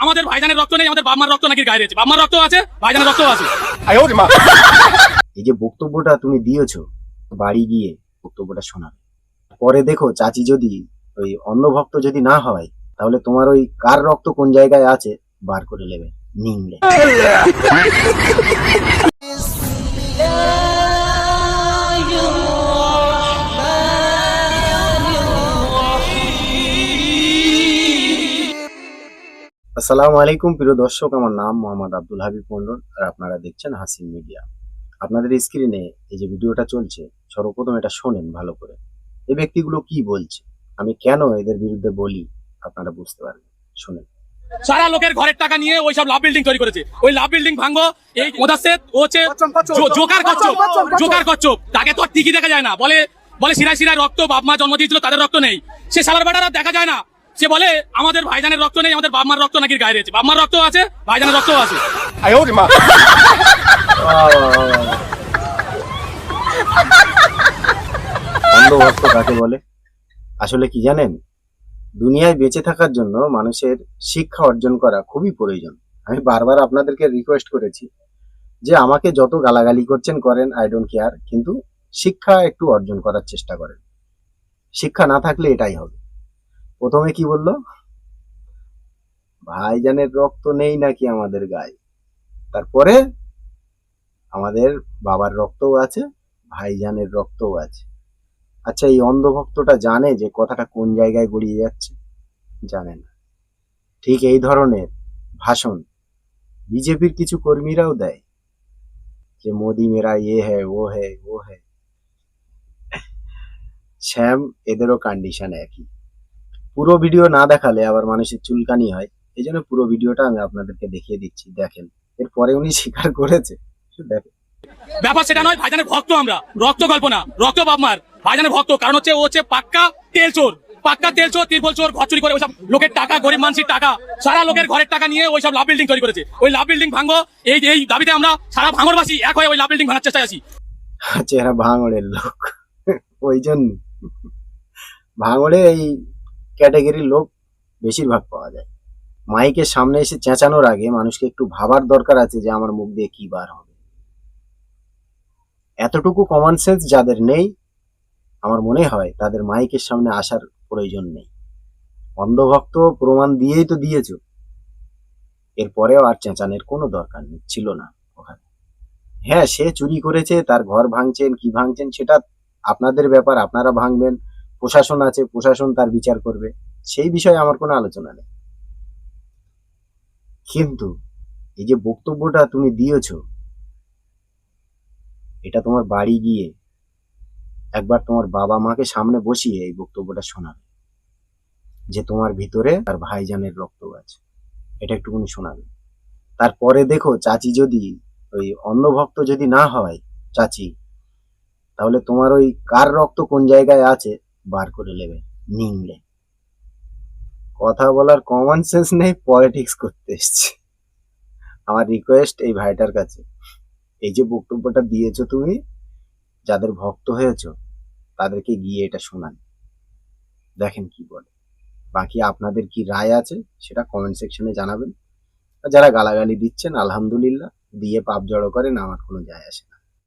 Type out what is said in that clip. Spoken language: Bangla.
আমাদের ভাইজানের রক্ত নেই, আমাদের বাপমার রক্ত নাকি গায়ে রয়েছে। বাপমার রক্ত আছে, ভাইজানের রক্ত আছে। এই যে বক্তব্যটা তুমি দিয়েছো, বাড়ি গিয়ে বক্তব্যটা শোনাবে। পরে দেখো চাচি যদি ওই অন্ধভক্ত যদি না হয়, তাহলে তোমার ওই কার রক্ত কোন জায়গায় আছে বার করে নেবে নিংলে। আসসালামু আলাইকুম প্রিয় দর্শক, আমার নাম মোহাম্মদ আব্দুল হাবিব মন্ডল আর আপনারা দেখছেন হাসিন মিডিয়া। আপনাদের স্ক্রিনে এই যে ভিডিওটা চলছে, সর্বপ্রথম এটা শোনেন ভালো করে। এই ব্যক্তিগুলো কি বলছে, আমি কেন এদের বিরুদ্ধে বলি, আপনারা বুঝতে পারবেন। শুনেন। সারা লোকের ঘরের টাকা নিয়ে ওই সব লাভ বিল্ডিং তৈরি করেছে। ওই লাভ বিল্ডিং ভাঙবো, এই মোদাসেদ ও হচ্ছে জোকার কচ্ছপ। তাকে তো আর টিকি দেখা যায় না। বলে শিরায় শিরায় রক্ত, বাপ মা জন্ম দিয়েছিল তাদের রক্ত নেই। সে সালার বেটারা দেখা যায় না। সে বলে আমাদের ভাইজানের রক্ত নেই, আমাদের বাপমার রক্ত নাকি গায়ে রয়েছে। বাপমার রক্ত আছে, ভাইজানের রক্ত আছে। অন্ধভক্ত কাকে বলে? আসলে কি জানেন, দুনিয়ায় বেঁচে থাকার জন্য মানুষের শিক্ষা অর্জন করা খুবই প্রয়োজন। আমি বারবার আপনাদেরকে রিকোয়েস্ট করেছি যে আমাকে যত গালাগালি করছেন করেন, আই ডোন্ট কেয়ার, কিন্তু শিক্ষা একটু অর্জন করার চেষ্টা করেন। শিক্ষা না থাকলে এটাই হবে। প্রথমে কি বললো, ভাইজানের রক্ত নেই নাকি আমাদের গায়ে। তারপরে আমাদের বাবার রক্তও আছে, ভাইজানের রক্তও আছে। আচ্ছা, এই অন্ধভক্তটা জানে যে কথাটা কোন জায়গায় গড়িয়ে যাচ্ছে? জানে না। ঠিক এই ধরনের ভাষণ বিজেপির কিছু কর্মীরাও দেয়, যে মোদি মেরা ইয়ে হ্যায় ও হ্যায় ও হ্যায়। শ্যাম এদেরও কন্ডিশন একই। পুরো ভিডিও না দেখালে আবার মানুষের চুলকানি হয়, এই জন্য পুরো ভিডিওটা আমি আপনাদেরকে দেখিয়ে দিচ্ছি, দেখেন। এরপরে উনি স্বীকার করেছে, দেখেন। ব্যাপার সেটা নয়, ভাইজানের ভক্ত আমরা। রক্ত গল্প না, রক্ত বাপমার। ভাইজানের ভক্ত কারণ হচ্ছে ও হচ্ছে পাক্কা তেল চোর, তিরপল চোর, ঘর চুরি করে ওইসব লোকের টাকা, গরিব মানুষের টাকা, সারা লোকের ঘরের টাকা নিয়ে ওইসব লাভ বিল্ডিং তৈরি করেছে। ওই লাভ বিল্ডিং ভাঙবো, এই দাবিতে আমরা সারা ভাঙরবাসী এক হয়ে ওই লাভ বিল্ডিং ভাঙার চেষ্টায় আছি। আচ্ছা, এরা ভাঙড়ের লোক, ওই জন্য ভাঙড়ে এই ক্যাটাগরির লোক বেশিরভাগ পাওয়া যায়। মাইকের সামনে এসে চেঁচানোর আগে মানুষকে একটু ভাবার দরকার আছে যে আমার মুখ দিয়ে কি বার হবে। এতটুকু কমন সেন্স যাদের নেই, আমার মনে হয় তাদের মাইকের সামনে আসার প্রয়োজন নেই। অন্ধভক্ত প্রমাণ দিয়েই তো দিয়েছ, এরপরেও আর চেঁচানোর কোনো দরকার ছিল না ওখানে। হ্যাঁ, সে চুরি করেছে, তার ঘর ভাঙছেন কি ভাঙছেন সেটা আপনাদের ব্যাপার, আপনারা ভাঙবেন। প্রশাসন আছে, প্রশাসন তার বিচার করবে, সেই বিষয়ে আমার কোনো আলোচনা নেই। কিন্তু এই যে বক্তব্যটা তুমি দিয়েছ, এটা তোমার বাড়ি গিয়ে একবার তোমার বাবা মাকে সামনে বসিয়ে এই বক্তব্যটা শোনাবে, যে তোমার ভিতরে তার ভাইজানের রক্ত আছে, এটা একটুখানি শোনাবে। তারপরে দেখো চাচি যদি ওই অন্ধভক্ত যদি না হয় চাচি, তাহলে তোমার ওই কার রক্ত কোন জায়গায় আছে বার করে নেবে নিংলে। কথা বলার কমন সেন্স নেই, পলিটিক্স করতে এসছে। আমার রিকোয়েস্ট এই ভাইটার কাছে, এই যে বক্তব্যটা দিয়েছো তুমি, যাদের ভক্ত হয়েছো তাদেরকে গিয়ে এটা শোনান, দেখেন কি বলে। বাকি আপনাদের কি রায় আছে সেটা কমেন্ট সেকশনে জানাবেন। আর যারা গালাগালি দিচ্ছেন, আলহামদুলিল্লাহ, দিয়ে পাপ জড়ো করেন, আমার কোনো যায় আসে না।